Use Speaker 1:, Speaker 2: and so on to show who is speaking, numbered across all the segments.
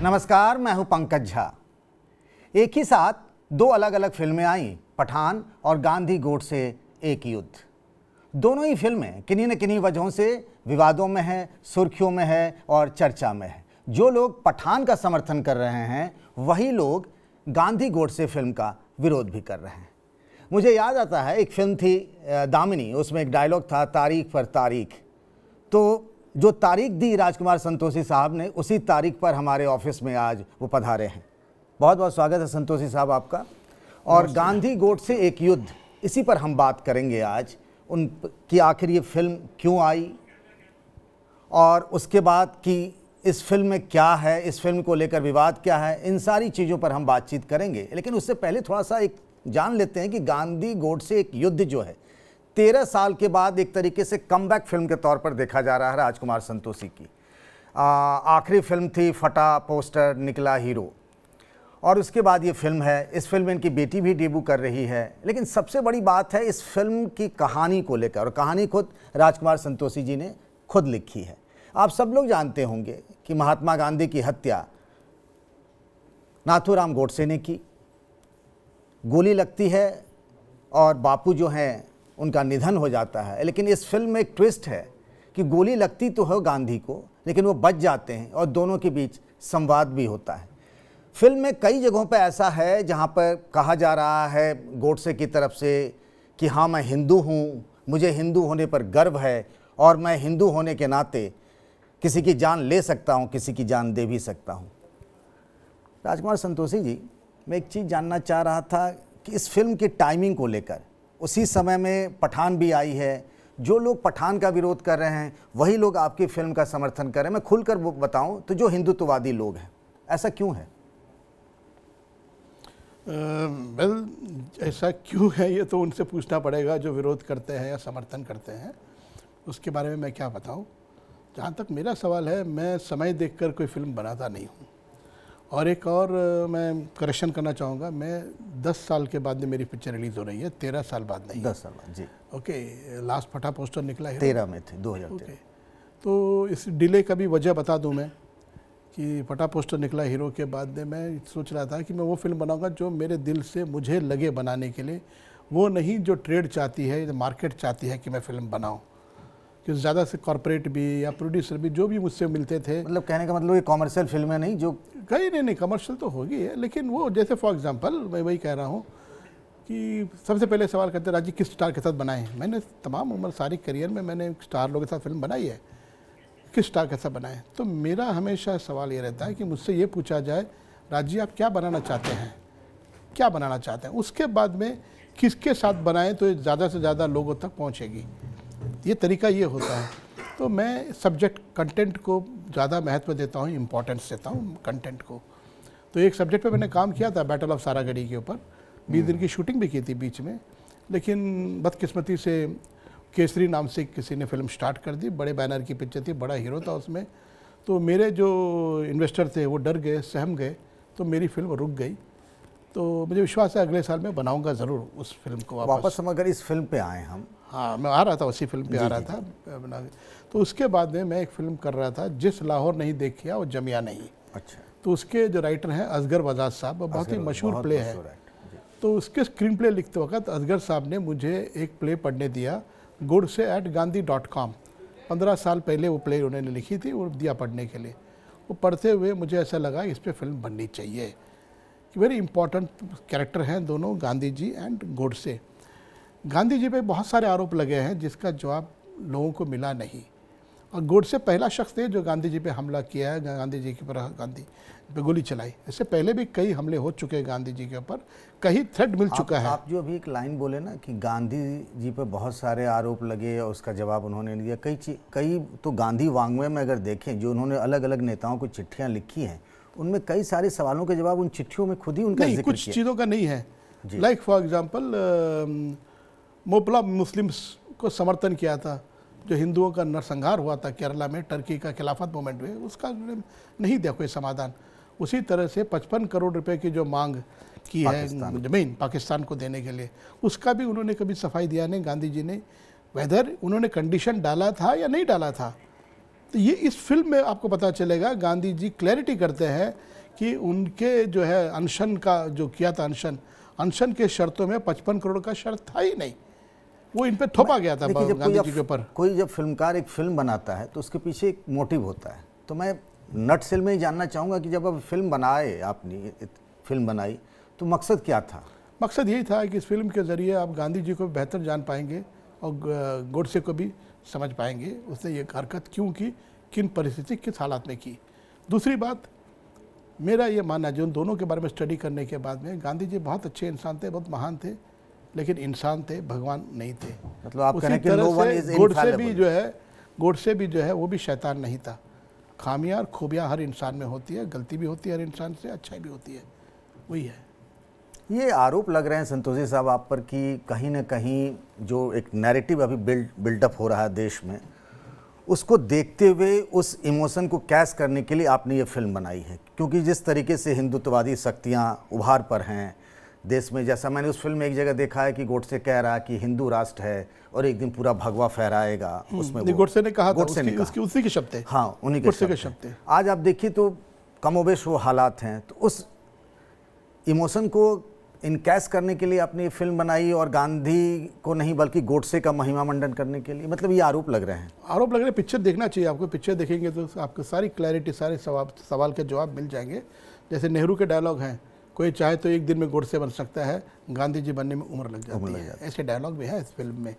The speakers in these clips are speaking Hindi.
Speaker 1: नमस्कार, मैं हूं पंकज झा। एक ही साथ दो अलग अलग फिल्में आईं, पठान और गांधी गोडसे एक युद्ध। दोनों ही फिल्में किन्हीं न किन्हीं वजहों से विवादों में है, सुर्खियों में है और चर्चा में है। जो लोग पठान का समर्थन कर रहे हैं वही लोग गांधी गोडसे फिल्म का विरोध भी कर रहे हैं। मुझे याद आता है, एक फिल्म थी दामिनी, उसमें एक डायलॉग था, तारीख पर तारीख। तो जो तारीख दी राजकुमार संतोषी साहब ने, उसी तारीख पर हमारे ऑफिस में आज वो पधारे हैं। बहुत बहुत स्वागत है संतोषी साहब आपका। और गांधी गोडसे एक युद्ध, इसी पर हम बात करेंगे आज। उनकी आखिर ये फिल्म क्यों आई और उसके बाद कि इस फिल्म में क्या है, इस फिल्म को लेकर विवाद क्या है, इन सारी चीज़ों पर हम बातचीत करेंगे। लेकिन उससे पहले थोड़ा सा एक जान लेते हैं कि गांधी गोडसे एक युद्ध जो है 13 साल के बाद एक तरीके से कमबैक फिल्म के तौर पर देखा जा रहा है राजकुमार संतोषी की। आखिरी फिल्म थी फटा पोस्टर निकला हीरो, और उसके बाद ये फिल्म है। इस फिल्म में इनकी बेटी भी डेब्यू कर रही है। लेकिन सबसे बड़ी बात है इस फिल्म की कहानी को लेकर, और कहानी खुद राजकुमार संतोषी जी ने खुद लिखी है। आप सब लोग जानते होंगे कि महात्मा गांधी की हत्या नाथूराम गोडसे ने की। गोली लगती है और बापू जो हैं उनका निधन हो जाता है। लेकिन इस फिल्म में एक ट्विस्ट है कि गोली लगती तो है गांधी को, लेकिन वो बच जाते हैं और दोनों के बीच संवाद भी होता है। फिल्म में कई जगहों पर ऐसा है जहां पर कहा जा रहा है गोडसे की तरफ से कि हाँ, मैं हिंदू हूँ, मुझे हिंदू होने पर गर्व है और मैं हिंदू होने के नाते किसी की जान ले सकता हूँ, किसी की जान दे भी सकता हूँ। राजकुमार संतोषी जी, मैं एक चीज़ जानना चाह रहा था कि इस फिल्म की टाइमिंग को लेकर, उसी समय में पठान भी आई है। जो लोग पठान का विरोध कर रहे हैं वही लोग आपकी फिल्म का समर्थन कर रहे हैं। मैं खुलकर बताऊं तो जो हिंदुत्ववादी लोग हैं, ऐसा क्यों है?
Speaker 2: ऐसा क्यों है ये तो उनसे पूछना पड़ेगा जो विरोध करते हैं या समर्थन करते हैं। उसके बारे में मैं क्या बताऊं। जहाँ तक मेरा सवाल है, मैं समय देखकर कोई फिल्म बनाता नहीं हूँ। और एक और मैं करेक्शन करना चाहूँगा, मैं 10 साल के बाद में मेरी पिक्चर रिलीज़ हो रही है, 13 साल बाद नहीं।
Speaker 1: 10 साल बाद, जी।
Speaker 2: ओके, लास्ट फटा पोस्टर निकला है
Speaker 1: 13 में थे, 2013।
Speaker 2: ओके, तो इस डिले का भी वजह बता दूँ मैं कि फटा पोस्टर निकला हीरो के बाद में मैं सोच रहा था कि मैं वो फिल्म बनाऊंगा जो मेरे दिल से मुझे लगे बनाने के लिए, वो नहीं जो ट्रेड चाहती है, जो मार्केट चाहती है कि मैं फिल्म बनाऊं। कि ज़्यादा से कॉर्पोरेट भी या प्रोड्यूसर भी जो भी मुझसे मिलते थे,
Speaker 1: मतलब कहने का मतलब ये कॉमर्शियल फिल्में नहीं, जो
Speaker 2: कहीं नहीं कमर्शियल तो होगी है, लेकिन वो जैसे फॉर एग्जांपल मैं वही कह रहा हूँ कि सबसे पहले सवाल करते राजी किस स्टार के साथ बनाए। मैंने तमाम उम्र सारी करियर में मैंने स्टार लोगों के साथ फिल्म बनाई है, किस स्टार के साथ बनाए। तो मेरा हमेशा सवाल ये रहता है कि मुझसे ये पूछा जाए, राजी आप क्या बनाना चाहते हैं, क्या बनाना चाहते हैं, उसके बाद में किसके साथ बनाएं तो ज़्यादा से ज़्यादा लोगों तक पहुँचेगी। ये तरीका ये होता है। तो मैं सब्जेक्ट कंटेंट को ज़्यादा महत्व देता हूँ, इम्पोर्टेंस देता हूँ कंटेंट को। तो एक सब्जेक्ट पे मैंने काम किया था, बैटल ऑफ सारागढ़ी के ऊपर 20 दिन की शूटिंग भी की थी बीच में। लेकिन बदकिस्मती से केसरी नाम से किसी ने फिल्म स्टार्ट कर दी, बड़े बैनर की पिक्चर थी, बड़ा हीरो था उसमें। तो मेरे जो इन्वेस्टर थे वो डर गए, सहम गए, तो मेरी फिल्म रुक गई। तो मुझे विश्वास है अगले साल मैं बनाऊंगा ज़रूर उस फिल्म को वापस।
Speaker 1: हम अगर इस फिल्म पे आए हम,
Speaker 2: हाँ, मैं आ रहा था उसी फिल्म पे आ रहा था बना। तो उसके बाद में मैं एक फिल्म कर रहा था, जिस लाहौर नहीं देखिया वो जमिया नहीं।
Speaker 1: अच्छा।
Speaker 2: तो उसके जो राइटर हैं असगर बजाज साहब, वो बहुत ही मशहूर प्ले है। तो उसके स्क्रीन प्ले लिखते वक्त असगर साहब ने मुझे एक प्ले पढ़ने दिया, goodse@gandhi.com। 15 साल पहले वो प्ले उन्होंने लिखी थी, वो दिया पढ़ने के लिए। वो पढ़ते हुए मुझे ऐसा लगा इस पर फिल्म बननी चाहिए। वेरी इंपॉर्टेंट कैरेक्टर हैं दोनों, गांधी जी एंड गोडसे। गांधी जी पे बहुत सारे आरोप लगे हैं जिसका जवाब लोगों को मिला नहीं। और गोडसे पहला शख्स थे जो गांधी जी पे हमला किया है, गांधी जी के ऊपर गांधी पे गोली चलाई। इससे पहले भी कई हमले हो चुके हैं गांधी जी के ऊपर, कहीं थ्रेट मिल चुका है।
Speaker 1: आप जो अभी एक लाइन बोले ना कि गांधी जी पे बहुत सारे आरोप लगे और उसका जवाब उन्होंने दिया, कई तो गांधी वांग्मय में अगर देखें, जो उन्होंने अलग अलग नेताओं को चिट्ठियाँ लिखी हैं, उनमें कई सारे सवालों के जवाब उन चिट्ठियों में खुद ही उनका
Speaker 2: नहीं, कुछ चीज़ों का नहीं है। Like for example Moplah Muslims को समर्थन किया था, जो हिंदुओं का नरसंहार हुआ था केरला में टर्की का खिलाफत मूवमेंट में, उसका नहीं दिया कोई समाधान। उसी तरह से 55 करोड़ रुपए की जो मांग की है जमीन पाकिस्तान को देने के लिए, उसका भी उन्होंने कभी सफाई दिया नहीं गांधी जी ने। वेदर उन्होंने कंडीशन डाला था या नहीं डाला था, तो ये इस फिल्म में आपको पता चलेगा, गांधी जी क्लैरिटी करते हैं कि उनके जो है अनशन का जो किया था, अनशन के शर्तों में 55 करोड़ का शर्त था ही नहीं, वो इन पे थोपा गया था गांधी जी के ऊपर।
Speaker 1: कोई जब फिल्मकार एक फिल्म बनाता है तो उसके पीछे एक मोटिव होता है। तो मैं नटसेल में ही जानना चाहूँगा कि जब अब फिल्म बनाए, आपने फिल्म बनाई, तो मकसद क्या था?
Speaker 2: मकसद यही था कि इस फिल्म के ज़रिए आप गांधी जी को बेहतर जान पाएंगे और गोडसे को भी समझ पाएंगे उसने ये हरकत क्यों की, किन परिस्थिति, किस हालात में की। दूसरी बात, मेरा ये मानना, जो उन दोनों के बारे में स्टडी करने के बाद में, गांधी जी बहुत अच्छे इंसान थे, बहुत महान थे, लेकिन इंसान थे, भगवान नहीं थे।
Speaker 1: मतलब आप
Speaker 2: उसी तरह से गोडसे भी जो है वो भी शैतान नहीं था। खामियां और खूबियाँ हर इंसान में होती है, गलती भी होती है हर इंसान से, अच्छाई भी होती है, वही है।
Speaker 1: ये आरोप लग रहे हैं संतोषी साहब आप पर कि कहीं ना कहीं जो एक नैरेटिव अभी बिल्डअप हो रहा है देश में, उसको देखते हुए उस इमोशन को कैश करने के लिए आपने ये फिल्म बनाई है। क्योंकि जिस तरीके से हिंदुत्ववादी शक्तियाँ उभार पर हैं देश में, जैसा मैंने उस फिल्म में एक जगह देखा है कि गोडसे कह रहा है कि हिंदू राष्ट्र है और एक दिन पूरा भगवा फहराएगा, उसमें
Speaker 2: गोडसे ने कहा था,
Speaker 1: उसी
Speaker 2: के शब्द थे।
Speaker 1: हाँ, उन्हीं के शब्द थे। आज आप देखिए तो कमोबेश वो हालात हैं। तो उस इमोशन को इनकैश करने के लिए आपने ये फिल्म बनाई और गांधी को नहीं बल्कि गोडसे का महिमा मंडन करने के लिए, मतलब ये आरोप लग रहे हैं।
Speaker 2: आरोप लग रहे हैं। पिक्चर देखना चाहिए आपको, पिक्चर देखेंगे तो आपको सारी क्लैरिटी, सारे सवाल के जवाब मिल जाएंगे। जैसे नेहरू के डायलॉग हैं, कोई चाहे तो एक दिन में गोडसे बन सकता है, गांधी जी बनने में उम्र लग जाती है, ऐसे डायलॉग भी है इस फिल्म में।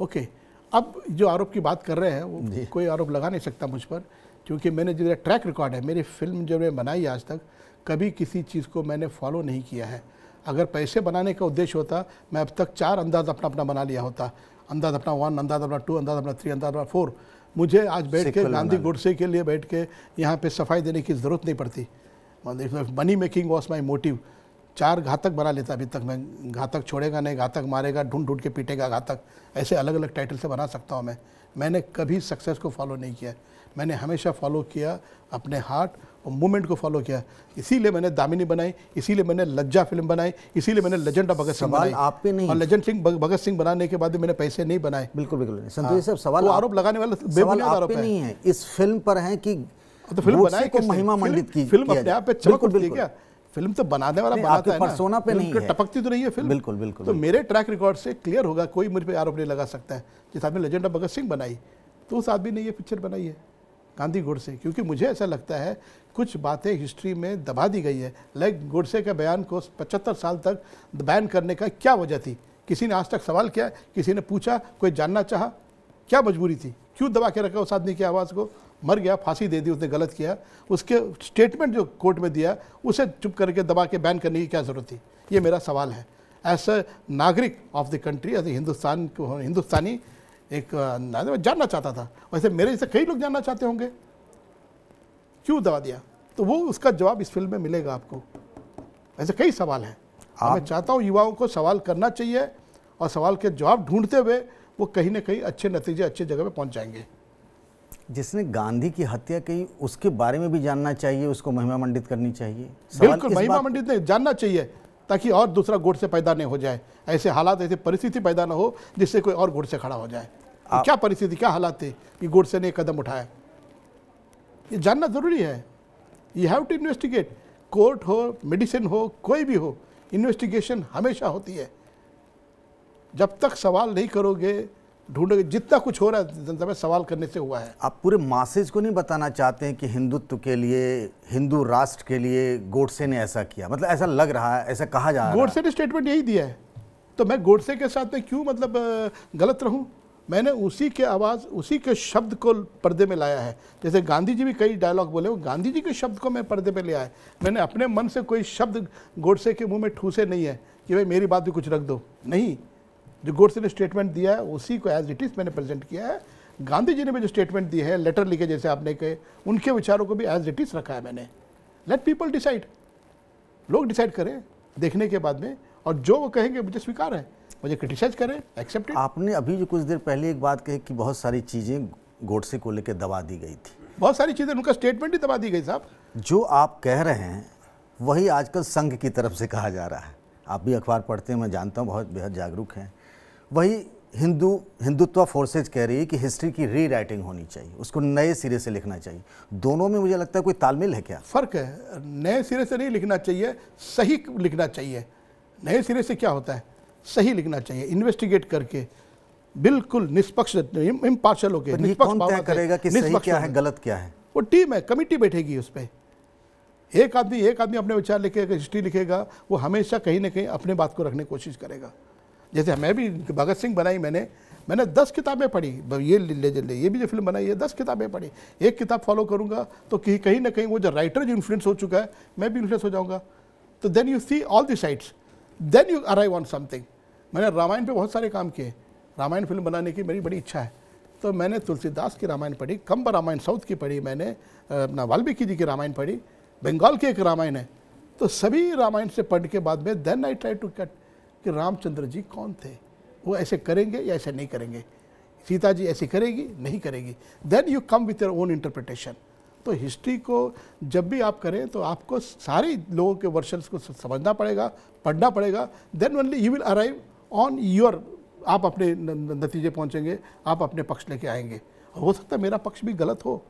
Speaker 2: ओके, अब जो आरोप की बात कर रहे हैं वो कोई आरोप लगा नहीं सकता मुझ पर, क्योंकि मैंने जो ट्रैक रिकॉर्ड है, मेरी फिल्म जो मैं बनाई आज तक, कभी किसी चीज़ को मैंने फॉलो नहीं किया है। अगर पैसे बनाने का उद्देश्य होता, मैं अब तक 4 अंदाज अपना बना लिया होता। अंदाज अपना 1, अंदाज अपना 2, अंदाज अपना 3, अंदाज अपना 4। मुझे आज बैठ के गांधी गोडसे के लिए बैठ के यहाँ पे सफाई देने की ज़रूरत नहीं पड़ती। Money making was my motive. 4 घातक बना लेता अभी तक मैं, घातक छोड़ेगा नहीं, घातक मारेगा, ढूंढ ढूंढ के पीटेगा घातक, ऐसे अलग अलग टाइटल से बना सकता हूँ मैं। मैंने कभी सक्सेस को फॉलो नहीं किया, मैंने हमेशा फॉलो किया अपने हार्ट और मूवमेंट को फॉलो किया। इसीलिए मैंने दामिनी बनाई, इसीलिए मैंने लज्जा फिल्म बनाई, इसीलिए मैंने लेजेंड ऑफ भगत सिंह बनाई।
Speaker 1: आप पे नहीं,
Speaker 2: और लेजेंड भगत सिंह बनाने के बाद मैंने पैसे नहीं बनाए।
Speaker 1: बिल्कुल बिल्कुल संतोष साहब, सवाल
Speaker 2: आरोप लगाने वाला बेबुनियाद आरोप
Speaker 1: नहीं है, इस फिल्म पर है कि
Speaker 2: तो फिल्म बनाई
Speaker 1: को महिमा मंडित की,
Speaker 2: फिल्म अपने आप पे चमक उठती है क्या? फिल्म तो बनाने वाला बनाता है ना,
Speaker 1: पर्सोना पे नहीं है,
Speaker 2: टपकती तो नहीं है फिल्म।
Speaker 1: बिल्कुल बिल्कुल।
Speaker 2: तो मेरे ट्रैक रिकॉर्ड से क्लियर होगा, कोई मुझ पे आरोप नहीं लगा सकता है। जिस आदमी लेजेंड ऑफ भगत सिंह बनाई, तो उस आदमी ने ये पिक्चर बनाई है गांधी गोडसे। क्योंकि मुझे ऐसा लगता है कुछ बातें हिस्ट्री में दबा दी गई है। लाइक गोडसे के बयान को 75 साल तक बैन करने का क्या वजह थी? किसी ने आज तक सवाल किया? किसी ने पूछा? कोई जानना चाहा? क्या मजबूरी थी? क्यों दबा के रखा उस आदमी की आवाज़ को? मर गया, फांसी दे दी, उसने गलत किया, उसके स्टेटमेंट जो कोर्ट में दिया उसे चुप करके दबा के बैन करने की क्या ज़रूरत थी? ये मेरा सवाल है। एज अ नागरिक ऑफ द कंट्री, एज हिंदुस्तानी एक जानना चाहता था। वैसे मेरे जैसे कई लोग जानना चाहते होंगे, क्यों दबा दिया? तो वो उसका जवाब इस फिल्म में मिलेगा आपको। ऐसे कई सवाल हैं। मैं चाहता हूँ युवाओं को सवाल करना चाहिए और सवाल के जवाब ढूंढते हुए वो कहीं ना कहीं अच्छे नतीजे, अच्छी जगह पे पहुंच जाएंगे।
Speaker 1: जिसने गांधी की हत्या की उसके बारे में भी जानना चाहिए, उसको महिमा मंडित करनी चाहिए।
Speaker 2: बिल्कुल, महिमा मंडित नहीं, जानना चाहिए, ताकि और दूसरा गोडसे पैदा नहीं हो जाए। ऐसे हालात, ऐसी परिस्थिति पैदा ना हो जिससे कोई और गोडसे खड़ा हो जाए। क्या परिस्थिति, क्या हालात थे कि गोडसे ने कदम उठाया, ये जानना जरूरी है। You have to investigate. Court हो, मेडिसिन हो, कोई भी हो, इन्वेस्टिगेशन हमेशा होती है। जब तक सवाल नहीं करोगे, ढूंढोगे, जितना कुछ हो रहा है जनता में सवाल करने से हुआ है।
Speaker 1: आप पूरे मासेज को नहीं बताना चाहते हैं कि हिंदुत्व के लिए, हिंदू राष्ट्र के लिए गोडसे ने ऐसा किया? मतलब ऐसा लग रहा है, ऐसा कहा जा रहा है।
Speaker 2: गोडसे ने स्टेटमेंट यही दिया है, तो मैं गोडसे के साथ में क्यों गलत रहूं? मैंने उसी के आवाज़, उसी के शब्द को पर्दे में लाया है। जैसे गांधी जी भी कई डायलॉग बोले, वो गांधी जी के शब्द को मैं पर्दे पे ले आया। मैंने अपने मन से कोई शब्द गोडसे के मुंह में ठूसे नहीं है कि भाई मेरी बात भी कुछ रख दो, नहीं। जो गोडसे ने स्टेटमेंट दिया है उसी को एज इट इज़ मैंने प्रेजेंट किया है। गांधी जी ने भी जो स्टेटमेंट दी है, लेटर लिखे जैसे आपने कहे, उनके विचारों को भी एज इट इज़ रखा है मैंने। लेट पीपल डिसाइड, लोग डिसाइड करें देखने के बाद में, और जो वो कहेंगे मुझे स्वीकार है, मुझे क्रिटिसाइज करें, एक्सेप्ट इट।
Speaker 1: आपने अभी जो कुछ देर पहले एक बात कही कि बहुत सारी चीज़ें गोडसे को लेकर दबा दी गई थी।
Speaker 2: बहुत सारी चीज़ें, उनका स्टेटमेंट ही दबा दी गई साहब।
Speaker 1: जो आप कह रहे हैं वही आजकल संघ की तरफ से कहा जा रहा है। आप भी अखबार पढ़ते हैं, मैं जानता हूँ, बहुत बेहद जागरूक हैं। वही हिंदुत्व फोर्सेज कह रही है कि हिस्ट्री की री राइटिंग होनी चाहिए, उसको नए सिरे से लिखना चाहिए। दोनों में मुझे लगता है कोई तालमेल है क्या?
Speaker 2: फ़र्क है, नए सिरे से नहीं लिखना चाहिए, सही लिखना चाहिए। नए सिरे से क्या होता है, सही लिखना चाहिए, इन्वेस्टिगेट करके, बिल्कुल निष्पक्ष, इम्पार्शियल होकर।
Speaker 1: निष्पक्ष कौन तय करेगा कि सही क्या है गलत क्या है?
Speaker 2: वो टीम है, कमिटी बैठेगी उस पर। एक आदमी अपने विचार लिखेगा, हिस्ट्री लिखेगा, वो हमेशा कहीं ना कहीं अपने बात को रखने की कोशिश करेगा। जैसे मैं भी भगत सिंह बनाई, मैंने 10 किताबें पढ़ी, ये भी जो फिल्म बनाई है 10 किताबें पढ़ी। एक किताब फॉलो करूंगा तो कहीं ना कहीं वो जो राइटर जो इन्फ्लुएंस हो चुका है, मैं भी इन्फ्लुएंस हो जाऊंगा। तो then you see all the sides, then you arrive on something. मैंने रामायण पे बहुत सारे काम किए, रामायण फिल्म बनाने की मेरी बड़ी इच्छा है। तो मैंने तुलसीदास की रामायण पढ़ी, कंब रामायण साउथ की पढ़ी, मैंने अपना वाल्मीकि जी की रामायण पढ़ी, बंगाल की एक रामायण है। तो सभी रामायण से पढ़ के बाद में then I try to cut कि रामचंद्र जी कौन थे, वो ऐसे करेंगे या ऐसे नहीं करेंगे, सीता जी ऐसी करेगी नहीं करेगी। Then you come with your own interpretation. तो हिस्ट्री को जब भी आप करें तो आपको सारे लोगों के वर्शंस को समझना पड़ेगा, पढ़ना पड़ेगा। Then only you will arrive on your, आप अपने नतीजे पहुंचेंगे, आप अपने पक्ष लेके आएंगे। हो सकता है मेरा पक्ष भी गलत हो,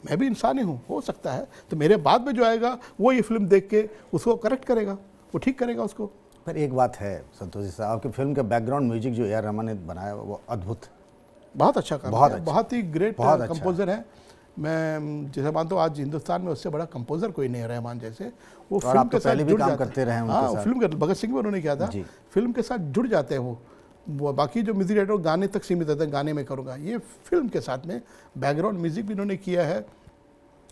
Speaker 2: मैं भी इंसान ही हूँ, हो सकता है। तो मेरे बाद में जो आएगा वो ये फिल्म देख के उसको करेक्ट करेगा, वो ठीक करेगा उसको।
Speaker 1: पर एक बात है संतोष जी साहब, आपके फिल्म का बैकग्राउंड म्यूजिक जो ए.आर. रहमान ने बनाया वो अद्भुत,
Speaker 2: बहुत अच्छा काम
Speaker 1: बहुत
Speaker 2: है,
Speaker 1: अच्छा,
Speaker 2: बहुत ही ग्रेट
Speaker 1: बहुत
Speaker 2: कंपोजर है। मैं जैसे मानता हूँ आज हिंदुस्तान में उससे बड़ा कंपोजर कोई नहीं है रहमान जैसे। वो
Speaker 1: और
Speaker 2: फिल्म
Speaker 1: आप
Speaker 2: के
Speaker 1: तो
Speaker 2: साथ
Speaker 1: पहले भी
Speaker 2: जुड़
Speaker 1: काम
Speaker 2: जाते
Speaker 1: करते
Speaker 2: हैं।
Speaker 1: रहे हैं उनके
Speaker 2: हाँ,
Speaker 1: साथ।
Speaker 2: फिल्म का भगत सिंह में उन्होंने किया था, फिल्म के साथ जुड़ जाते हैं वो बाकी जो म्यूजिक डायरेक्टर गाने तक सीमित रहते हैं, गाने में करूँगा, ये फिल्म के साथ में बैकग्राउंड म्यूजिक भी इन्होंने किया है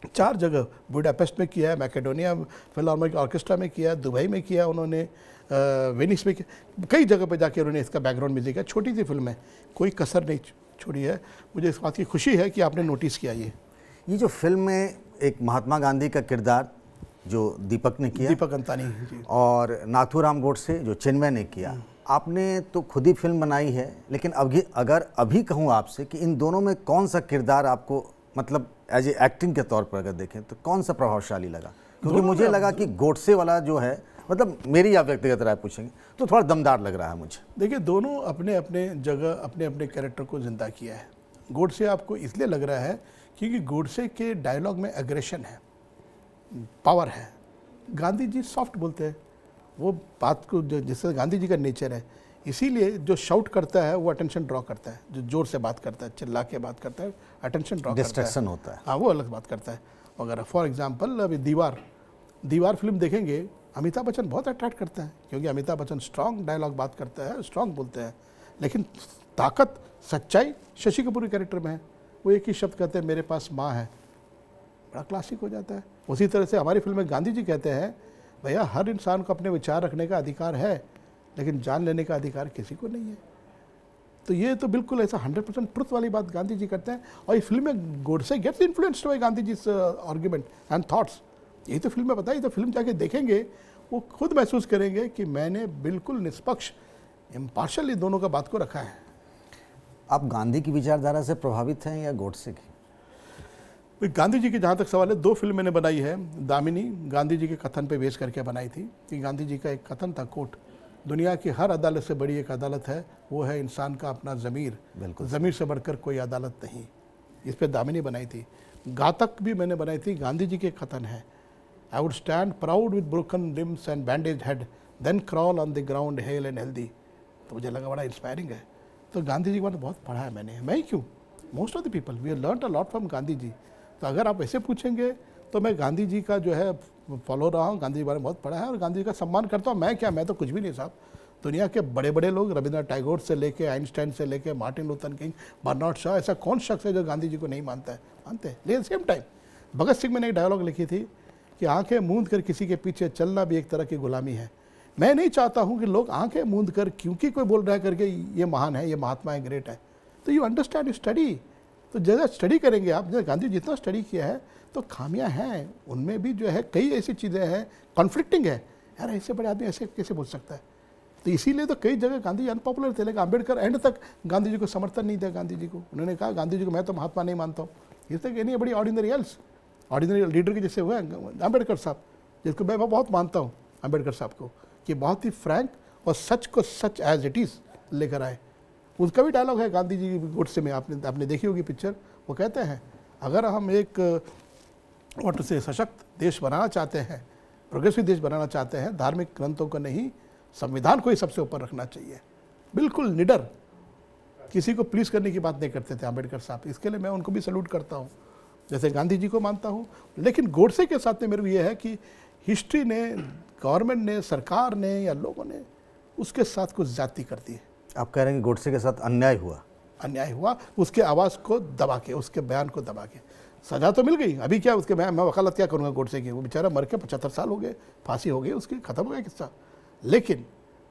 Speaker 2: 4 जगह, बुडापेस्ट में किया है, मैकेडोनिया फिल्हार्मोनिक ऑर्केस्ट्रा में किया है, दुबई में किया उन्होंने, वेनिस में किया, कई जगह पे जाके उन्होंने इसका बैकग्राउंड म्यूजिक है। छोटी सी फिल्म है, कोई कसर नहीं छोड़ी है। मुझे इस बात की खुशी है कि आपने नोटिस किया। ये
Speaker 1: जो फिल्म में एक महात्मा गांधी का किरदार जो दीपक ने किया,
Speaker 2: दीपक अंतानी जी,
Speaker 1: और नाथूराम गोडसे जो चिन्मय ने किया, आपने तो खुद ही फिल्म बनाई है, लेकिन अगर अभी कहूँ आपसे कि इन दोनों में कौन सा किरदार आपको मतलब एज ए एक्टिंग के तौर पर अगर देखें तो कौन सा प्रभावशाली लगा? क्योंकि मुझे लगा कि गोडसे वाला जो है, मतलब मेरी आप व्यक्तिगत राय पूछेंगे तो थोड़ा दमदार लग रहा है मुझे।
Speaker 2: देखिए दोनों अपने अपने जगह अपने अपने कैरेक्टर को जिंदा किया है। गोडसे आपको इसलिए लग रहा है क्योंकि गोडसे के डायलॉग में एग्रेशन है, पावर है। गांधी जी सॉफ्ट बोलते हैं, वो बात को जिससे गांधी जी का नेचर है, इसीलिए जो शाउट करता है वो अटेंशन ड्रॉ करता है, जो जोर से बात करता है, चिल्ला के बात करता है, अटेंशन ड्रॉ करता है,
Speaker 1: डिस्ट्रैक्शन होता है।
Speaker 2: हाँ, वो अलग बात करता है वगैरह। फॉर एग्जांपल अभी दीवार फिल्म देखेंगे, अमिताभ बच्चन बहुत अट्रैक्ट करता है क्योंकि अमिताभ बच्चन स्ट्रांग डायलॉग बात करता है, स्ट्रांग बोलते हैं, लेकिन ताकत सच्चाई शशि कपूर के कैरेक्टर में है। वो एक ही शब्द कहते हैं, मेरे पास माँ है, बड़ा क्लासिक हो जाता है। उसी तरह से हमारी फिल्म में गांधी जी कहते हैं, भैया हर इंसान को अपने विचार रखने का अधिकार है, लेकिन जान लेने का अधिकार किसी को नहीं है। तो ये तो बिल्कुल ऐसा 100% ट्रुथ वाली बात गांधी जी करते हैं। और इस फिल्म में Godse gets influenced by Gandhi ji argument and thoughts. यही तो फिल्म में बताई, तो फिल्म जाके देखेंगे वो खुद महसूस करेंगे कि मैंने बिल्कुल निष्पक्ष इम्पार्शियल दोनों का बात को रखा है।
Speaker 1: आप गांधी की विचारधारा से प्रभावित हैं या गोडसे की?
Speaker 2: गांधी जी की जहाँ तक सवाल है, 2 फिल्म मैंने बनाई है। दामिनी गांधी जी के कथन पे बेस करके बनाई थी कि गांधी जी का एक कथन था, कोट, दुनिया की हर अदालत से बड़ी एक अदालत है, वो है इंसान का अपना ज़मीर, ज़मीर से बढ़कर कोई अदालत नहीं। इस पर दामिनी बनाई थी। घातक भी मैंने बनाई थी, गांधी जी के कथन है, I would stand proud with broken limbs and bandage head then crawl on the ground hale and healthy. तो मुझे लगा बड़ा इंस्पायरिंग है। तो गांधी जी के बारे में बहुत पढ़ा है मैंने, मैं ही क्यों, most of the people we have learned a lot from Gandhi ji. तो अगर आप ऐसे पूछेंगे तो मैं गांधी जी का जो है फॉलो रहा हूँ, गांधी जी के बारे में बहुत पढ़ा है और गांधी जी का सम्मान करता हूँ। मैं क्या, मैं तो कुछ भी नहीं साहब। दुनिया के बड़े बड़े लोग, रविंद्रनाथ टैगोर से लेके आइंस्टाइन से लेके Martin Luther King, Bernard Shaw, ऐसा कौन शख्स है जो गांधी जी को नहीं मानता है? मानते हैं। लेकिन सेम टाइम भगत सिंह मैंने एक डायलॉग लिखी थी कि आंखें मूंद कर किसी के पीछे चलना भी एक तरह की गुलामी है। मैं नहीं चाहता हूँ कि लोग आंखें मूंद कर क्योंकि कोई बोल रहा है करके ये महान है, ये महात्मा है, ग्रेट है। तो यू अंडरस्टैंड, यू स्टडी। तो जैसा स्टडी करेंगे आप, जैसे गांधी जी जितना स्टडी किया है, तो खामियां हैं उनमें भी, जो है कई ऐसी चीज़ें हैं, कॉन्फ्लिक्टिंग है। यार ऐसे बड़े आदमी ऐसे कैसे बोल सकता है? तो इसीलिए तो कई जगह गांधी जी अनपॉपुलर थे, लेकिन अम्बेडकर एंड तक गांधी जी को समर्थन नहीं दिया। गांधी जी को उन्होंने कहा, गांधी जी को मैं तो महात्मा नहीं मानता हूँ। इस तक नहीं, बड़ी ऑर्डिनरी लीडर के जैसे हुए अम्बेडकर साहब, जिसको मैं बहुत मानता हूँ अम्बेडकर साहब को, कि बहुत ही फ्रैंक और सच को सच एज इट इज़ लेकर आए। उसका भी डायलॉग है गांधी जी गोडसे में, आपने देखी होगी पिक्चर। वो कहते हैं अगर हम एक व्हाट टू से सशक्त देश बनाना चाहते हैं, प्रोग्रेसिव देश बनाना चाहते हैं, धार्मिक ग्रंथों को नहीं, संविधान को ही सबसे ऊपर रखना चाहिए। बिल्कुल निडर, किसी को प्लीज करने की बात नहीं करते थे अम्बेडकर साहब। इसके लिए मैं उनको भी सल्यूट करता हूँ, जैसे गांधी जी को मानता हूँ। लेकिन गोडसे के साथ में मेरे को ये है कि हिस्ट्री ने, गवर्नमेंट ने, सरकार ने या लोगों ने उसके साथ कुछ ज्यादती कर दी है।
Speaker 1: आप कह रहे हैं कि गोडसे के साथ अन्याय हुआ?
Speaker 2: अन्याय हुआ, उसके आवाज़ को दबा के, उसके बयान को दबा के। सजा तो मिल गई, अभी क्या उसके मैं वकालत क्या करूँगा गोडसे की? वो बेचारा मर के 75 साल हो गए, फांसी हो गई उसकी, खत्म हो गया किस्सा। लेकिन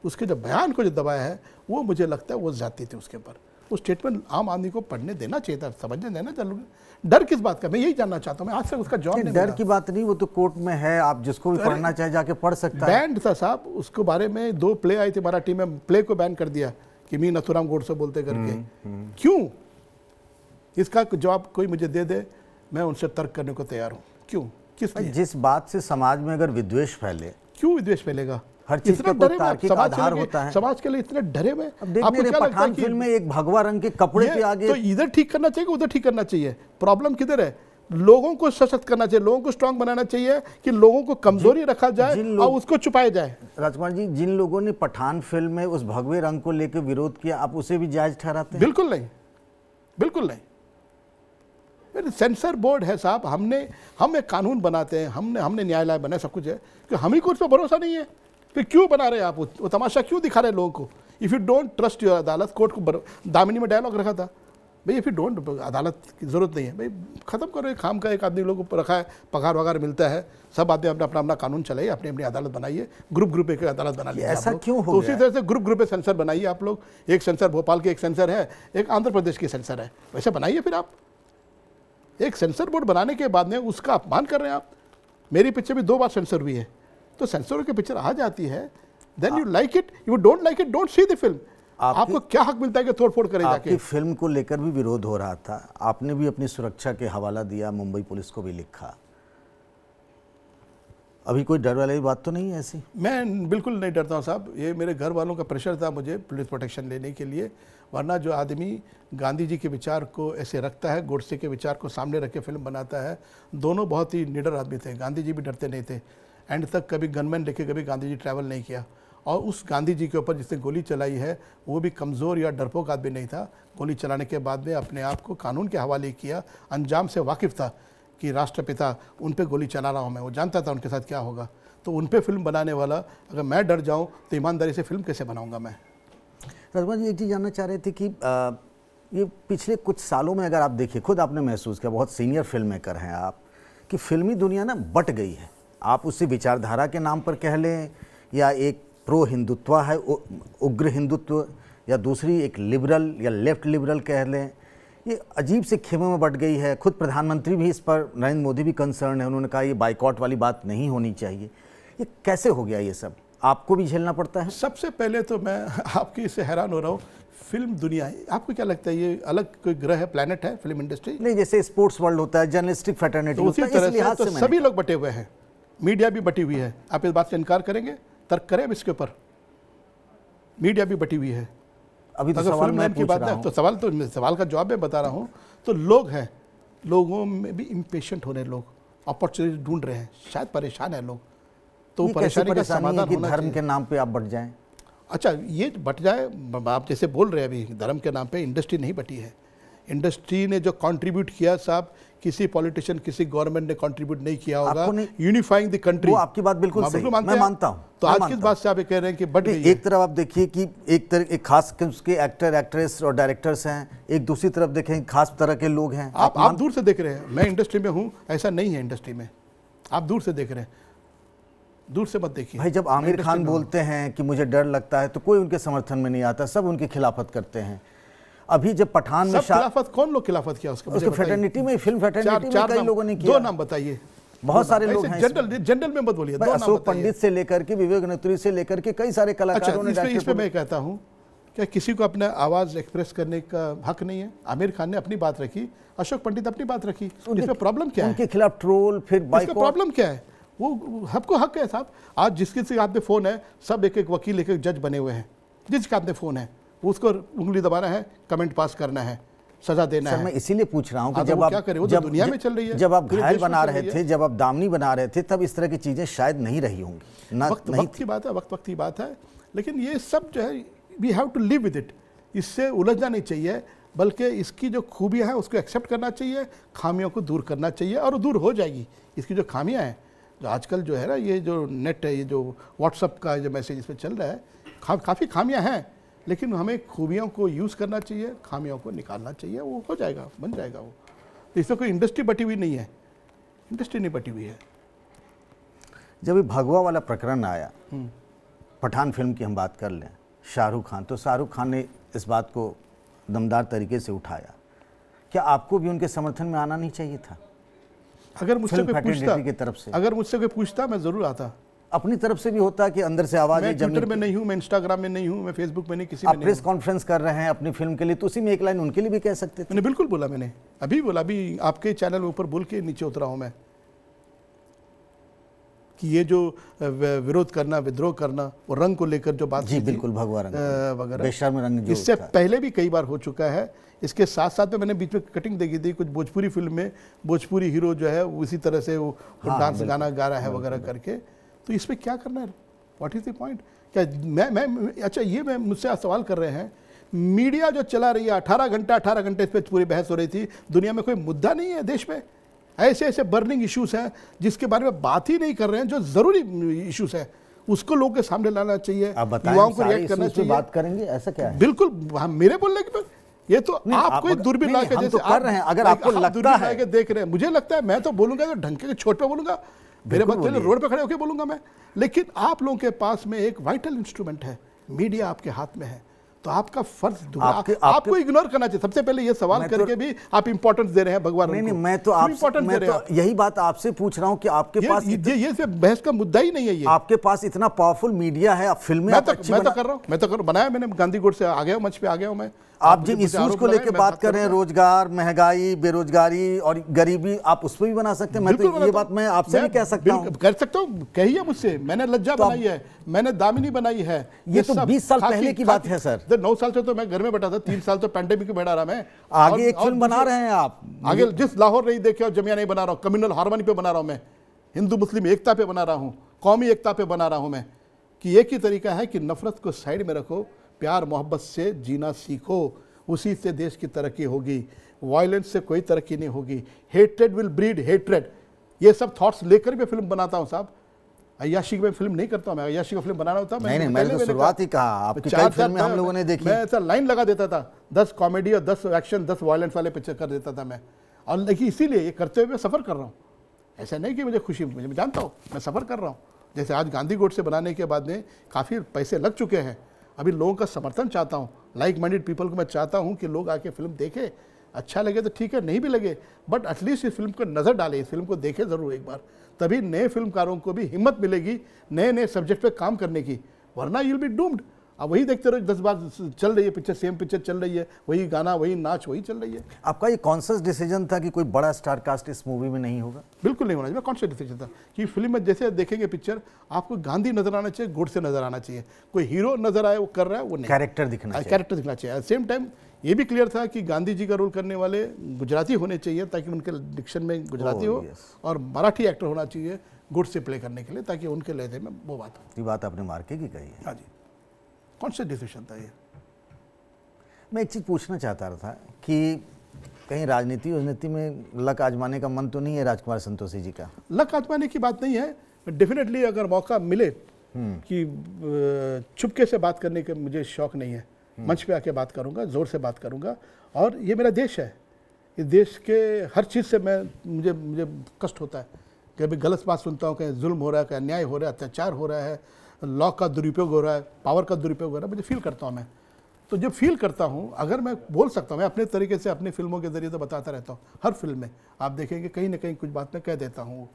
Speaker 2: उसके जो बयान को जो दबाया है वो मुझे लगता है वो ज्यादती थी उसके ऊपर। वो स्टेटमेंट आम आदमी को पढ़ने देना चाहिए था, समझने देना चाहिए। डर किस बात का, मैं यही जानना चाहता हूँ। मैं आज तक उसका जवाब नहीं।
Speaker 1: डर की बात नहीं, वो तो कोर्ट में है, आप जिसको भी पढ़ना चाहे जाके पढ़ सकता है।
Speaker 2: बैंड था साहब, उसके बारे में 2 प्ले आई थी मराठी में, प्ले को बैन कर दिया कि मी नथुराम गोडसे बोलते करके। क्यों? इसका जवाब कोई मुझे दे दे, मैं उनसे तर्क करने को तैयार हूँ। क्यों? किस लिए?
Speaker 1: जिस बात से समाज में अगर विद्वेष फैले,
Speaker 2: क्यों विद्वेष फैलेगा?
Speaker 1: हर चीज का कोई तार्किक आधार होता है।
Speaker 2: समाज के लिए इतने डरे हुए।
Speaker 1: अब देखने पठान फिल्म में एक भगवा रंग के कपड़े पे आगे,
Speaker 2: तो इधर ठीक करना चाहिए, उधर ठीक करना चाहिए। प्रॉब्लम किधर है? लोगों को सशक्त करना चाहिए, लोगों को स्ट्रांग बनाना चाहिए कि लोगों को कमजोरी रखा जाए और उसको छुपाया जाए।
Speaker 1: राजकुमार जी, जिन लोगों ने पठान फिल्म में उस भगवे रंग को लेकर विरोध किया, आप उसे भी जायज ठहराते हैं?
Speaker 2: बिल्कुल नहीं, बिल्कुल नहीं। सेंसर बोर्ड है साहब, हम एक कानून बनाते हैं, हमने न्यायालय बनाया, सब कुछ है, कि हम ही को उस पर भरोसा नहीं है। फिर क्यों बना रहे हैं आप? वो तमाशा क्यों दिखा रहे हैं लोगों को? If you don't trust your अदालत, कोर्ट को दामिनी में डायलॉग रखा था भाई, इफ़ यू डोंट, अदालत की जरूरत नहीं है भाई, खत्म करो। एक खाम का एक आदमी लोगों को रखा है, पगार वगार मिलता है, सब आदमी अपना अपना कानून चलाइए, अपनी अपनी अदालत बनाइए, ग्रुप एक अदालत बना लीजिए।
Speaker 1: ऐसा क्यों हो?
Speaker 2: तो उसी तरह से ग्रुप सेंसर बनाइए आप लोग। एक सेंसर भोपाल के एक सेंसर है, एक आंध्र प्रदेश की सेंसर है, वैसे बनाइए। फिर आप एक सेंसर बोर्ड बनाने के बाद में उसका अपमान कर रहे हैं आप। मेरी पिक्चर भी 2 बार सेंसर हुई है, तो सेंसर की पिक्चर आ जाती है, then you like it, you don't like it, don't see the film. आपको क्या हक मिलता है कि तोड़फोड़ करे जाके?
Speaker 1: आपकी फिल्म को लेकर भी विरोध हो रहा था, आपने भी अपनी सुरक्षा के हवाला दिया, मुंबई पुलिस को भी लिखा। अभी कोई डर वाली बात तो नहीं है ऐसी?
Speaker 2: मैं बिल्कुल नहीं डरता हूँ साहब, ये मेरे घर वालों का प्रेशर था मुझे पुलिस प्रोटेक्शन लेने के लिए। वरना जो आदमी गांधी जी के विचार को ऐसे रखता है, गोडसे के विचार को सामने रख के फिल्म बनाता है, दोनों बहुत ही निडर आदमी थे। गांधी जी भी डरते नहीं थे, एंड तक कभी गनमैन लेके कभी गांधी जी ट्रैवल नहीं किया। और उस गांधी जी के ऊपर जिसने गोली चलाई है वो भी कमज़ोर या डरपोक आदमी नहीं था। गोली चलाने के बाद में अपने आप को कानून के हवाले किया, अंजाम से वाकिफ़ था कि राष्ट्रपिता उन पे गोली चला रहा हूँ मैं, वो जानता था उनके साथ क्या होगा। तो उन पे फिल्म बनाने वाला अगर मैं डर जाऊँ तो ईमानदारी से फिल्म कैसे बनाऊँगा मैं?
Speaker 1: राजकुमार जी, एक चीज़ जानना चाह रहे थे कि ये पिछले कुछ सालों में अगर आप देखिए, खुद आपने महसूस किया, बहुत सीनियर फिल्म मेकर हैं आप, कि फिल्मी दुनिया ना बट गई है। आप उसी विचारधारा के नाम पर कह लें, या एक प्रो हिंदुत्व है, उग्र हिंदुत्व, या दूसरी एक लिबरल या लेफ्ट लिबरल कह लें, ये अजीब से खेमे में बट गई है। खुद प्रधानमंत्री भी इस पर, नरेंद्र मोदी भी कंसर्न है, उन्होंने कहा ये बाइकॉट वाली बात नहीं होनी चाहिए। ये कैसे हो गया? ये सब आपको भी झेलना पड़ता है?
Speaker 2: सबसे पहले तो मैं आपकी इससे हैरान हो रहा हूँ, फिल्म दुनिया है, आपको क्या लगता है ये अलग कोई ग्रह है, प्लैनेट है फिल्म इंडस्ट्री?
Speaker 1: नहीं, जैसे स्पोर्ट्स वर्ल्ड होता है, जर्नलिस्टिक फ्रेटर्निटी होता है, इस लिहाज से
Speaker 2: सभी लोग बटे हुए हैं, मीडिया भी बटी हुई है। आप इस बात से इनकार करेंगे? तर्क करें अब इसके ऊपर? मीडिया भी बटी हुई है।
Speaker 1: अभी तो सवाल मैं पूछ रहा हूं।
Speaker 2: तो सवाल का जवाब मैं बता रहा हूँ। तो लोग हैं, लोगों में भी इम्पेशेंट हो रहे, लोग अपॉर्चुनिटी ढूंढ रहे हैं, शायद परेशान है लोग। तो परेशानी का समाधान होना
Speaker 1: धर्म के नाम पे आप बट जाएं?
Speaker 2: अच्छा, ये बट जाए, आप जैसे बोल रहे हैं अभी धर्म के नाम पे, इंडस्ट्री नहीं बटी है। इंडस्ट्री ने जो कंट्रीब्यूट किया साहब, किसी पॉलिटिशियन, किसी गवर्नमेंट ने कंट्रीब्यूट नहीं किया होगा यूनिफाइंग द कंट्री।
Speaker 1: वो आपकी बात बिल्कुल सही, मैं मानता हूं।
Speaker 2: तो आज किस बात से आप कह रहे हैं कि बट गई है?
Speaker 1: एक तरफ आप देखिए कि एक खास उसके एक्टर, एक्ट्रेस और डायरेक्टर्स हैं, एक दूसरी तरफ देखें खास तरह के लोग हैं।
Speaker 2: आप दूर से देख रहे हैं, मैं इंडस्ट्री में हूं, ऐसा नहीं है इंडस्ट्री में। आप दूर से देख रहे हैं, दूर से मत देखिए
Speaker 1: भाई। जब आमिर खान बोलते हैं कि मुझे डर लगता है, तो कोई उनके समर्थन में नहीं आता, सब उनकी खिलाफत करते हैं। अभी जब पठान में
Speaker 2: खिलाफत, कौन लोग खिलाफत किया उसके
Speaker 1: फ्रेटर्निटी में, फिल्म फ्रेटर्निटी में कई लोगों ने किया।
Speaker 2: 2 नाम बताइए।
Speaker 1: बहुत सारे लोग हैं,
Speaker 2: जनरल में मत बोलिए।
Speaker 1: अशोक पंडित से लेकर के विवेक नतुरी से लेकर के कई सारे कलाकारों ने।
Speaker 2: इस पे मैं कहता हूँ, क्या किसी को अपना आवाज एक्सप्रेस करने का हक नहीं है? आमिर खान ने अपनी बात रखी, अशोक पंडित अपनी बात रखी, इसमें प्रॉब्लम क्या है?
Speaker 1: उनके खिलाफ ट्रोल, फिर बाइकॉट,
Speaker 2: प्रॉब्लम क्या है? वो सबको हक है साहब। आज जिसके से हाथ में फोन है, सब एक एक वकील, एक एक जज बने हुए हैं। जिसके हाथ में फोन है उसको उंगली दबाना है, कमेंट पास करना है, सजा देना है।
Speaker 1: मैं इसीलिए पूछ रहा हूँ कि
Speaker 2: जब आप क्या करें, वो तो दुनिया में चल रही है,
Speaker 1: जब आप घायल बना रहे थे, जब आप दामनी बना रहे थे, तब इस तरह की चीजें शायद नहीं रही होंगी ना।
Speaker 2: वक्त की बात है, वक्त की बात है। लेकिन ये सब जो है we have to live with it, इससे उलझना नहीं चाहिए, बल्कि इसकी जो खूबियाँ हैं उसको एक्सेप्ट करना चाहिए, खामियों को दूर करना चाहिए, और दूर हो जाएगी। इसकी जो खामियाँ हैं, जो आजकल जो है ना, ये जो नेट है, ये जो व्हाट्सअप का जो मैसेज इस पर चल रहा है, काफ़ी खामियाँ हैं, लेकिन हमें खूबियों को यूज़ करना चाहिए, खामियों को निकालना चाहिए, वो हो जाएगा, बन जाएगा वो। तो इससे कोई इंडस्ट्री बटी हुई नहीं है, इंडस्ट्री नहीं बटी हुई है।
Speaker 1: जब ये भगवा वाला प्रकरण आया, पठान फिल्म की हम बात कर लें, शाहरुख खान, तो शाहरुख खान ने इस बात को दमदार तरीके से उठाया। क्या आपको भी उनके समर्थन में आना नहीं चाहिए था?
Speaker 2: अगर मुझसे कोई पूछता,
Speaker 1: की तरफ से
Speaker 2: अगर मुझसे कोई पूछता, मैं ज़रूर आता।
Speaker 1: अपनी तरफ से भी होता कि अंदर से आवाज़,
Speaker 2: मैं ट्विटर में नहीं हूँ, मैं इंस्टाग्राम में नहीं हूँ, मैं फेसबुक में नहीं, किसी में
Speaker 1: नहीं। आप प्रेस कॉन्फ्रेंस कर रहे हैं अपनी फिल्म के लिए, तो उसी में एक लाइन उनके लिए भी कह सकते थे।
Speaker 2: मैंने बिल्कुल बोला, मैंने अभी बोला, अभी आपके चैनल में ऊपर बोल के नीचे उतरा हूँ मैं, कि ये जो विरोध करना, विद्रोह करना, और रंग को लेकर जो बात,
Speaker 1: जी बिल्कुल, भगवा रंग वगैरह, बेशर्म रंग,
Speaker 2: इससे पहले भी कई बार हो चुका है। इसके साथ साथ में मैंने बीच में कटिंग देखी थी, कुछ भोजपुरी फिल्म में भोजपुरी हीरो जो है उसी तरह से वो डांस गाना गा रहा है वगैरह करके। तो इसमें क्या करना है, व्हाट इज द पॉइंट? क्या मैं अच्छा, ये मैं मुझसे सवाल कर रहे हैं, मीडिया जो चला रही है 18 घंटे इस पर पूरी बहस हो रही थी, दुनिया में कोई मुद्दा नहीं है देश में? ऐसे ऐसे बर्निंग इश्यूज हैं जिसके बारे में बात ही नहीं कर रहे हैं, जो जरूरी इश्यूज है उसको लोगों के सामने लाना चाहिए, युवाओं को रिएक्ट करना चाहिए।
Speaker 1: बात करेंगे, ऐसा क्या है?
Speaker 2: बिल्कुल, मेरे बोलने के ये तो आप कोई दूरबीन ला के जैसे
Speaker 1: कर रहे हैं, अगर आपको लगता है
Speaker 2: कि देख रहे हैं, मुझे लगता है मैं तो बोलूंगा तो ढंग के छोट पे बोलूंगा, मेरे बच्चे रोड पे खड़े होकर बोलूंगा मैं। लेकिन आप लोगों के पास में एक वाइटल इंस्ट्रूमेंट है, मीडिया आपके हाथ में है, तो आपका फर्ज आपको इग्नोर करना चाहिए। सबसे पहले ये सवाल करके भी आप इंपॉर्टेंस दे रहे हैं भगवान।
Speaker 1: नहीं, मैं तो यही बात आपसे पूछ रहा हूं कि आपके पास
Speaker 2: ये बहस का मुद्दा ही नहीं है। ये
Speaker 1: आपके पास इतना पावरफुल मीडिया है, आप फिल्में
Speaker 2: मैं तो कर रहा हूँ, बनाया मैंने, गांधी गोड से आ गया हूँ, मंच पे आ गया हूँ मैं।
Speaker 1: आप जिन इश्यूज को लेकर बात कर रहे हैं, रोजगार, महंगाई, बेरोजगारी और गरीबी, आप उस पर भी बना सकते हैं। मैं तो ये बात मैं आपसे भी कह सकता हूँ,
Speaker 2: कर सकता हूँ, कहिए मुझसे। मैंने लज्जा बनाई है, मैंने दामिनी बनाई है।
Speaker 1: ये तो 20 साल पहले की बात है सर।
Speaker 2: 9 साल से तो मैं घर में बैठा था, 3 साल तो पैंडेमिक में बैठा रहा मैं।
Speaker 1: आगे एक फिल्म बना रहे हैं आप,
Speaker 2: आगे जिस लाहौर नहीं देखे और जमिया नहीं बना रहा हूँ, कम्युनल हार्मनी पे बना रहा हूँ मैं, हिंदू मुस्लिम एकता पे बना रहा हूँ, कौमी एकता पे बना रहा हूँ मैं। कि एक ही तरीका है कि नफरत को साइड में रखो, प्यार मोहब्बत से जीना सीखो, उसी से देश की तरक्की होगी। वायलेंस से कोई तरक्की नहीं होगी। Hatred will breed hatred. ये सब थॉट्स लेकर भी फिल्म बनाता हूँ साहब। अय्याशी में फिल्म नहीं करता हूँ मैं, अय्याशी का फिल्म बनाना होता है।
Speaker 1: नहीं, मैंने तो शुरुआत ही कहा, आपकी कई फिल्में हम लोगों ने देखी।
Speaker 2: मैं ऐसा लाइन लगा देता था, 10 कॉमेडी और 10 एक्शन, 10 वायलेंस वाले पिक्चर कर देता था मैं। और देखिए, इसीलिए ये करते हुए मैं सफ़र कर रहा हूँ। ऐसा नहीं कि मुझे खुशी, मैं जानता हूँ मैं सफ़र कर रहा हूँ। जैसे आज गांधी गोड से बनाने के बाद में काफ़ी पैसे लग चुके हैं। अभी लोगों का समर्थन चाहता हूँ, लाइक माइंडेड पीपल को मैं चाहता हूँ कि लोग आके फिल्म देखें। अच्छा लगे तो ठीक है, नहीं भी लगे बट एटलीस्ट इस फिल्म को नज़र डालें, इस फिल्म को देखें ज़रूर एक बार। तभी नए फिल्मकारों को भी हिम्मत मिलेगी नए नए सब्जेक्ट पे काम करने की, वरना यू विल बी डूम्ड। अब वही देखते रहो, 10 बार चल रही है पिक्चर, सेम पिक्चर चल रही है, वही गाना, वही नाच, वही चल रही है।
Speaker 1: आपका ये कॉन्शियस डिसीजन था कि कोई बड़ा स्टार कास्ट इस मूवी में नहीं होगा?
Speaker 2: बिल्कुल नहीं होना चाहिए, कॉन्शियस डिसीजन था कि फिल्म में जैसे देखेंगे पिक्चर, आपको गांधी नजर आना चाहिए, गोडसे नजर आना चाहिए। कोई हीरो नजर आए वो कर रहा है, वो नहीं,
Speaker 1: कैरेक्टर दिखना चाहिए,
Speaker 2: कैरेक्टर दिखना चाहिए। एट सेम टाइम ये भी क्लियर था कि गांधी जी का रोल करने वाले गुजराती होने चाहिए ताकि उनके डिक्शन में गुजराती हो, और मराठी एक्टर होना चाहिए गुड से प्ले करने के लिए, ताकि उनके लहजे में वो बात हो।
Speaker 1: ये बात आपने मार्के की कही है।
Speaker 2: हाँ जी, कौन सा डिसीजन था ये?
Speaker 1: मैं एक चीज़ पूछना चाहता था कि कहीं राजनीति में लक आजमाने का मन तो नहीं है राजकुमार संतोषी जी का?
Speaker 2: लक आजमाने की बात नहीं है, डेफिनेटली अगर मौका मिले कि चुपके से बात करने के मुझे शौक नहीं है, मंच पे आके बात करूंगा, जोर से बात करूंगा। और ये मेरा देश है, इस देश के हर चीज़ से मुझे कष्ट होता है। कभी गलत बात सुनता हूँ, कहीं जुल्म हो रहा है, कहीं अन्याय हो रहा है, अत्याचार हो रहा है, लॉ का दुरुपयोग हो रहा है, पावर का दुरुपयोग हो रहा है, मुझे फील करता हूँ मैं। तो जब फील करता हूँ, अगर मैं बोल सकता हूँ, मैं अपने तरीके से अपनी फिल्मों के जरिए तो बताता रहता हूँ। हर फिल्म में आप देखेंगे कहीं ना कहीं कुछ बात मैं कह देता हूँ।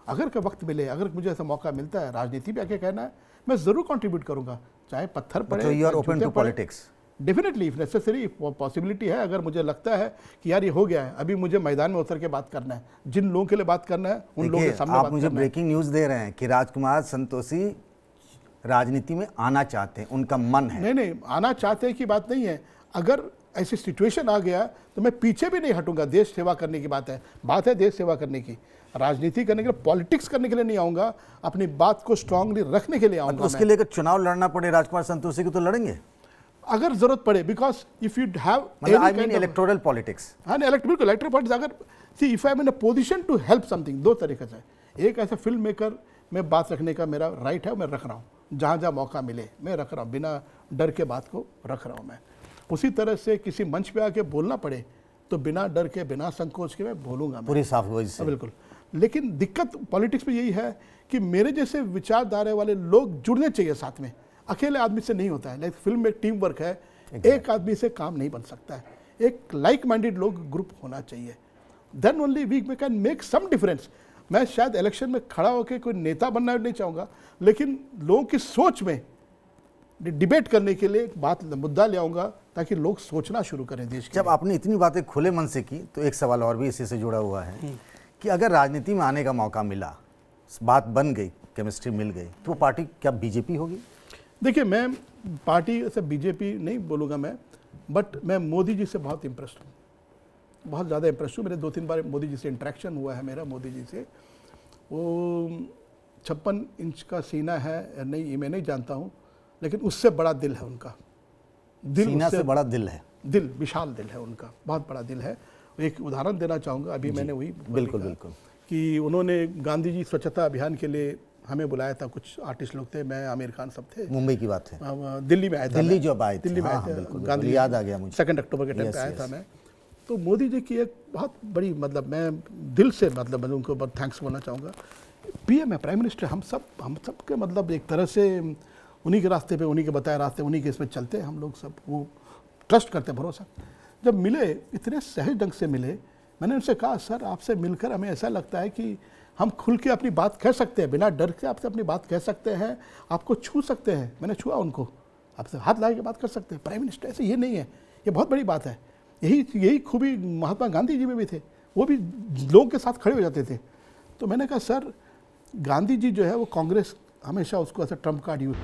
Speaker 2: अगर का वक्त मिले, अगर मुझे ऐसा मौका मिलता है, राजनीति भी आके कहना है, मैं ज़रूर कंट्रीब्यूट करूँगा, चाहे पत्थर पड़े।
Speaker 1: You are open to politics?
Speaker 2: Definitely, if necessary, possibility है। अगर मुझे लगता है कि यार ये हो गया है, अभी मुझे मैदान में उतर के बात करना है, जिन लोगों के लिए बात करना है उन लोगों के सामने बात करना है।
Speaker 1: आप मुझे ब्रेकिंग न्यूज़ दे रहे हैं कि राजकुमार संतोषी राजनीति में आना चाहते हैं, उनका मन है।
Speaker 2: नहीं नहीं, आना चाहते हैं की बात नहीं है। अगर ऐसी सिचुएशन आ गया तो मैं पीछे भी नहीं हटूंगा। देश सेवा करने की बात है देश सेवा करने की, राजनीति करने के लिए, पॉलिटिक्स करने के लिए नहीं आऊंगा, अपनी बात को स्ट्रांगली रखने के लिए आऊंगा।
Speaker 1: उसके लिए अगर चुनाव लड़ना पड़े राजकुमार संतोषी को तो लड़ेंगे
Speaker 2: अगर जरूरत पड़े, because if you have
Speaker 1: I mean electoral politics.
Speaker 2: हाँ, बिल्कुल इलेक्टोरल पॉलिटिक्स। अगर see if I am in a position to help something, दो तरीके से, एक ऐसा फिल्म मेकर में बात रखने का मेरा राइट है, मैं रख रहा हूँ, जहाँ जहाँ मौका मिले मैं रख रहा हूँ, बिना डर के बात को रख रहा हूँ मैं। उसी तरह से किसी मंच पे आके बोलना पड़े तो बिना डर के, बिना संकोच के मैं बोलूँगा,
Speaker 1: पूरी साफगोई से।
Speaker 2: बिल्कुल। लेकिन दिक्कत पॉलिटिक्स में यही है कि मेरे जैसे विचारधारा वाले लोग जुड़ने चाहिए साथ में, अकेले आदमी से नहीं होता है। लाइक फिल्म में टीम वर्क है, एक आदमी से काम नहीं बन सकता है, एक लाइक माइंडेड लोग ग्रुप होना चाहिए, then only we can make some difference. मैं शायद इलेक्शन में खड़ा होकर कोई नेता बनना नहीं चाहूँगा, लेकिन लोगों की सोच में डिबेट करने के लिए एक बात, मुद्दा ले आऊँगा ताकि लोग सोचना शुरू करें देश के।
Speaker 1: जब आपने इतनी बातें खुले मन से की तो एक सवाल और भी इसी से जुड़ा हुआ है कि अगर राजनीति में आने का मौका मिला, बात बन गई, केमिस्ट्री मिल गई, तो वो पार्टी क्या बीजेपी होगी?
Speaker 2: देखिए, मैं पार्टी से बीजेपी नहीं बोलूँगा मैं, बट मैं मोदी जी से बहुत इम्प्रेस्ड हूँ, बहुत ज़्यादा इम्प्रेस्ड हूँ। मेरे 2-3 बार मोदी जी से इंटरेक्शन हुआ है मेरा मोदी जी से। वो 56 इंच का सीना है नहीं, मैं नहीं जानता हूँ, लेकिन उससे बड़ा दिल है उनका। दिल
Speaker 1: सीना से बड़ा दिल है,
Speaker 2: दिल विशाल दिल है उनका, बहुत बड़ा दिल है। एक उदाहरण देना चाहूँगा, अभी मैंने वही
Speaker 1: बिल्कुल बिल्कुल
Speaker 2: कि उन्होंने गांधी जी स्वच्छता अभियान के लिए हमें बुलाया था, कुछ आर्टिस्ट लोग थे, मैं आमिर खान सब थे।
Speaker 1: मुंबई की बात है,
Speaker 2: दिल्ली में आया था,
Speaker 1: दिल्ली जो आए थे,
Speaker 2: दिल्ली में आया था,
Speaker 1: गांधी याद आ गया मुझे,
Speaker 2: 2 अक्टूबर के टाइम पे आया था मैं। तो मोदी जी की एक बहुत बड़ी, मतलब मैं दिल से, मतलब मैं उनको बहुत थैंक्स बोलना चाहूँगा। पीएम है, प्राइम मिनिस्टर, हम सब के मतलब एक तरह से उन्हीं के रास्ते पे, उन्हीं के बताए रास्ते, उन्हीं के इसमें चलते हैं हम लोग सब, वो ट्रस्ट करते, भरोसा। जब मिले, इतने सहज ढंग से मिले, मैंने उनसे कहा, सर आपसे मिलकर हमें ऐसा लगता है कि हम खुल के अपनी बात कह सकते हैं, बिना डर के आपसे अपनी बात कह सकते हैं, आपको छू सकते हैं। मैंने छुआ उनको, आपसे हाथ लगा के बात कर सकते हैं। प्राइम मिनिस्टर ऐसे ये नहीं है, ये बहुत बड़ी बात है। यही खूबी महात्मा गांधी जी में भी थे, वो भी लोगों के साथ खड़े हो जाते थे। तो मैंने कहा, सर गांधी जी जो है वो कांग्रेस हमेशा उसको ऐसा ट्रम्प कार्ड यूज